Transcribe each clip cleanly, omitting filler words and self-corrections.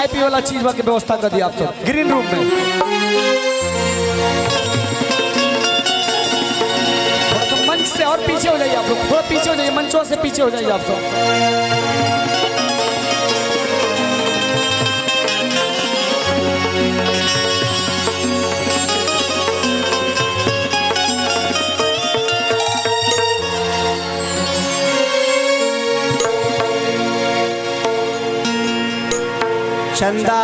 खाए पिए वाला चीज की व्यवस्था कर दी आप सब ग्रीन रूम में। थोड़ा सा मंच से और पीछे हो जाइए आप लोग, थोड़ा पीछे हो जाइए, मंचों से पीछे हो जाइए आप सब। चंदा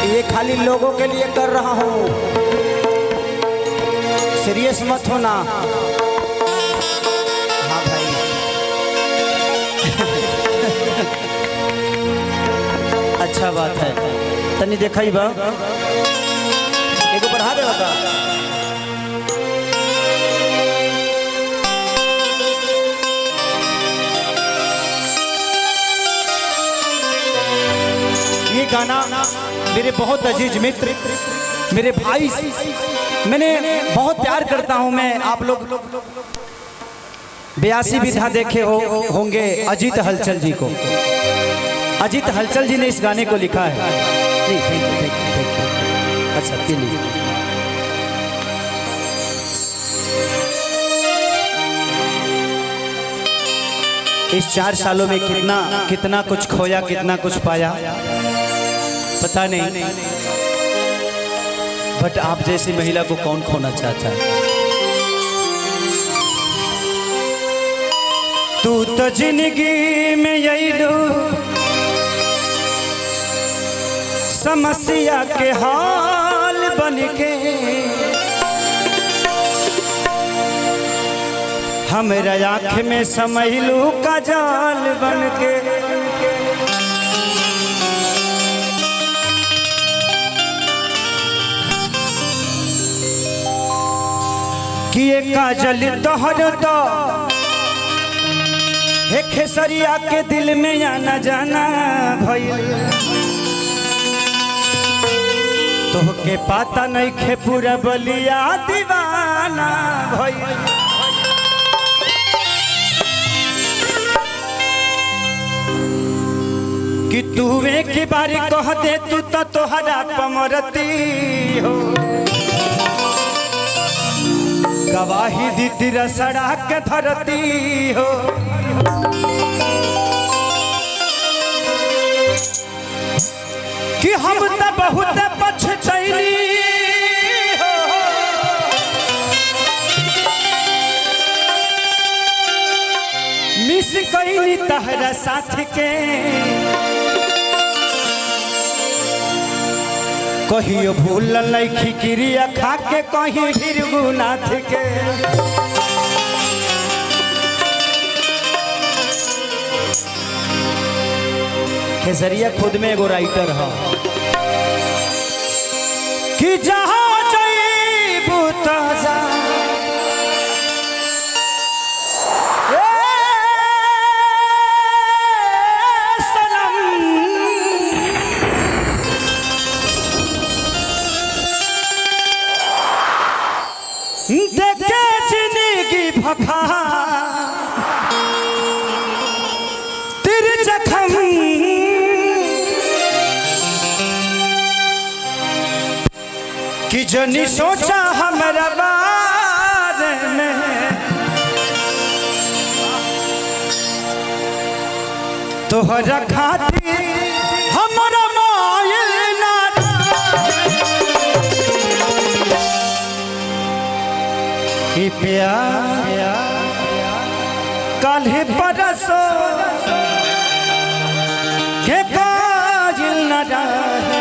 ये खाली लोगों के लिए कर रहा हूँ, सीरियस मत होना। हाँ भाई अच्छा बात है, तनी देखा ही बा एक बढ़ा दे बता। ये गाना मेरे बहुत अजीज मित्र, मेरे भाई, मैंने बहुत प्यार करता हूं मैं। आप लोग 82 विधा देखे होंगे अजीत हलचल जी को। अजीत हलचल जी ने इस गाने को लिखा है। अच्छा इस 4 सालों में कितना कुछ खोया, कितना कुछ पाया पता नहीं, बट आप जैसी महिला को कौन खोना चाहता है। तू तो जिंदगी में यही लो समस्या के हाल बन के, हमारा आँख में समैलू का जाल बन के। किए काजल तोहर तो हे खेसरिया के दिल में आना जाना भइल, तोहके पाता नहीं खे पूरा बलिया दीवाना भइल। कि तू एक बार कह दे तू तो तोहरा पमरती हो, गवाही दी तेरा सड़क के धरती हो। कि हम तो बहुत पछतैली हो, मिस कईली तहरा साथ के। कहियो भूल लैखी क्रिया खा के कहीं भीरगुनाथ के। खेसरिया खुद में एगो राइटर है कि जहाँ जइबू त जा देखे जिंदगी भखा तेरे जख्म, कि जनी सोचा हमारा बारे में। तोहरा खातिर हमारा मायल ना प्यार काल्हे परसो के काजिल न रहे।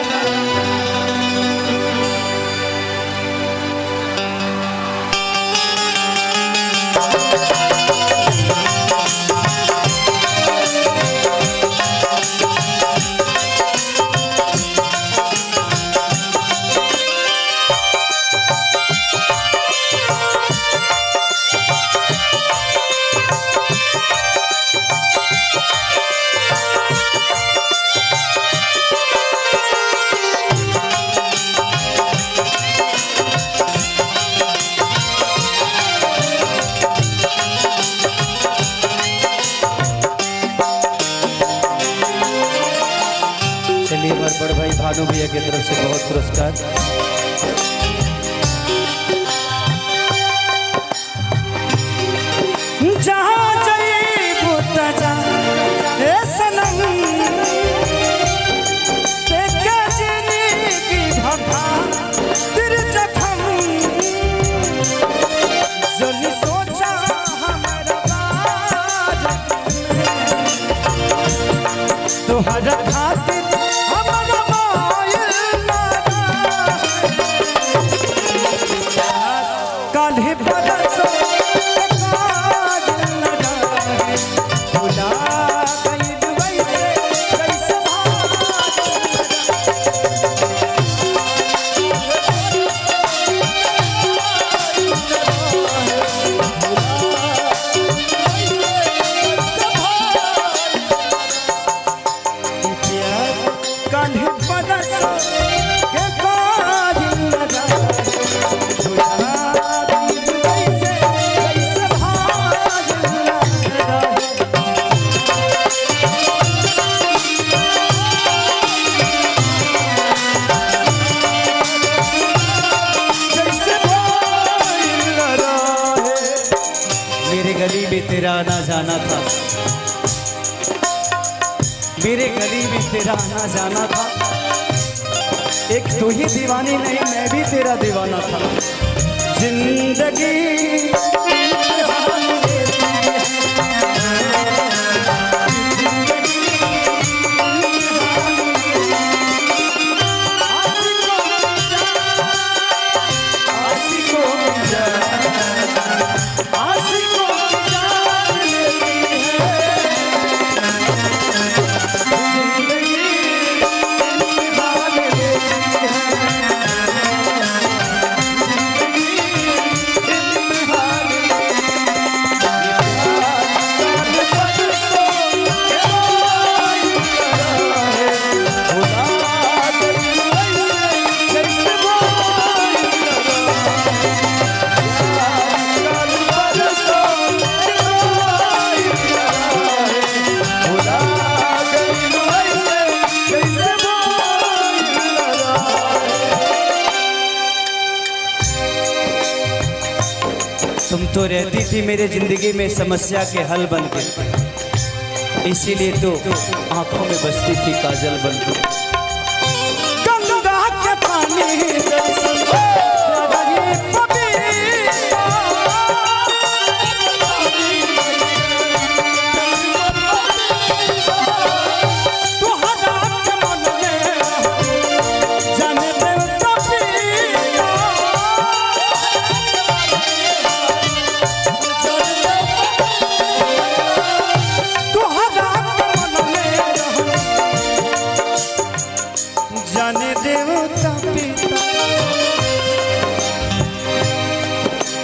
भानु भैया की तरफ से बहुत पुरस्कार। जहाँ जईबू तजा ए सनम तेके जिंदगी भभा तेरे जखम जनी सोचा हमारा बार तोहरा खातिर हमारा मायल काल्हे बरसो गली में तेरा आना जाना था, मेरे गली में तेरा आना जाना था। एक तू ही दीवानी नहीं मैं भी तेरा दीवाना था। जिंदगी तुम तो रहती थी मेरे जिंदगी में समस्या के हल बन के, इसीलिए तो आंखों में बसती थी काजल बन के। गंगा के पानी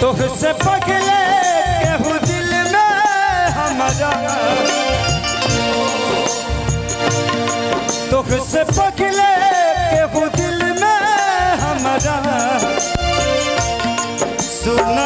तुझसे पगले केहू दिल में हमारा, तुझसे पगले केहू दिल में हमारा। सुना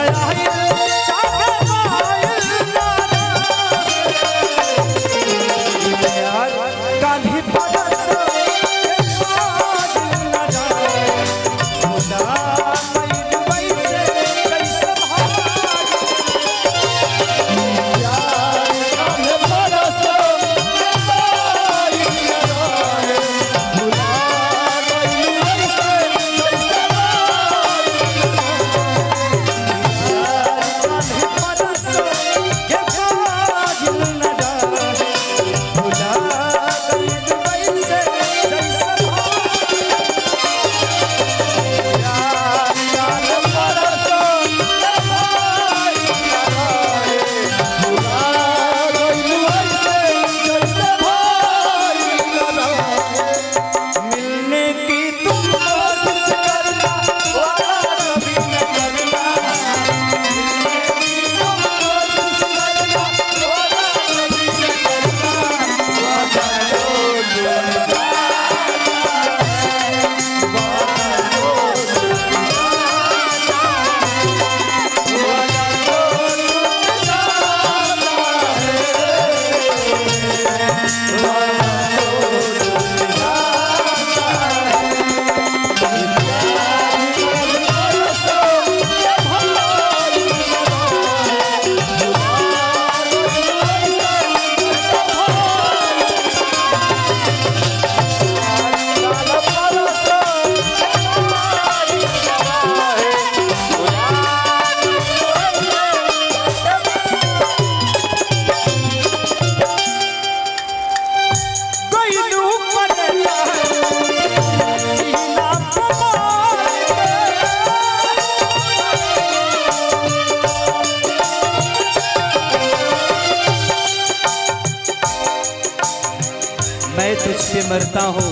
मैं तुझ पे मरता हूँ,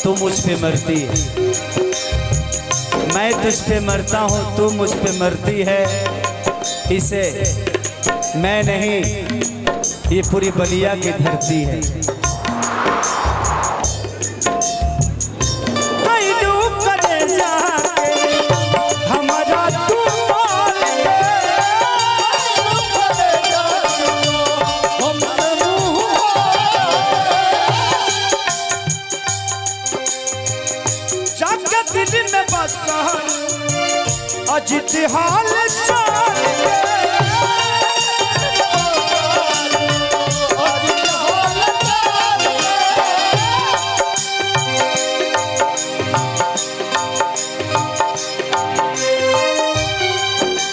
तू मुझ पे मरती है। मैं तुझ पे मरता हूँ, तू मुझ पे मरती है। इसे मैं नहीं, ये पूरी बलिया की धरती है। अजित हाल चाल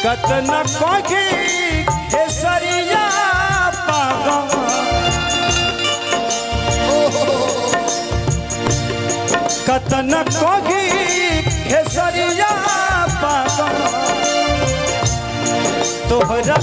कतन कोगी केसरिया पागा, कतन कोगी केसरिया तोहरा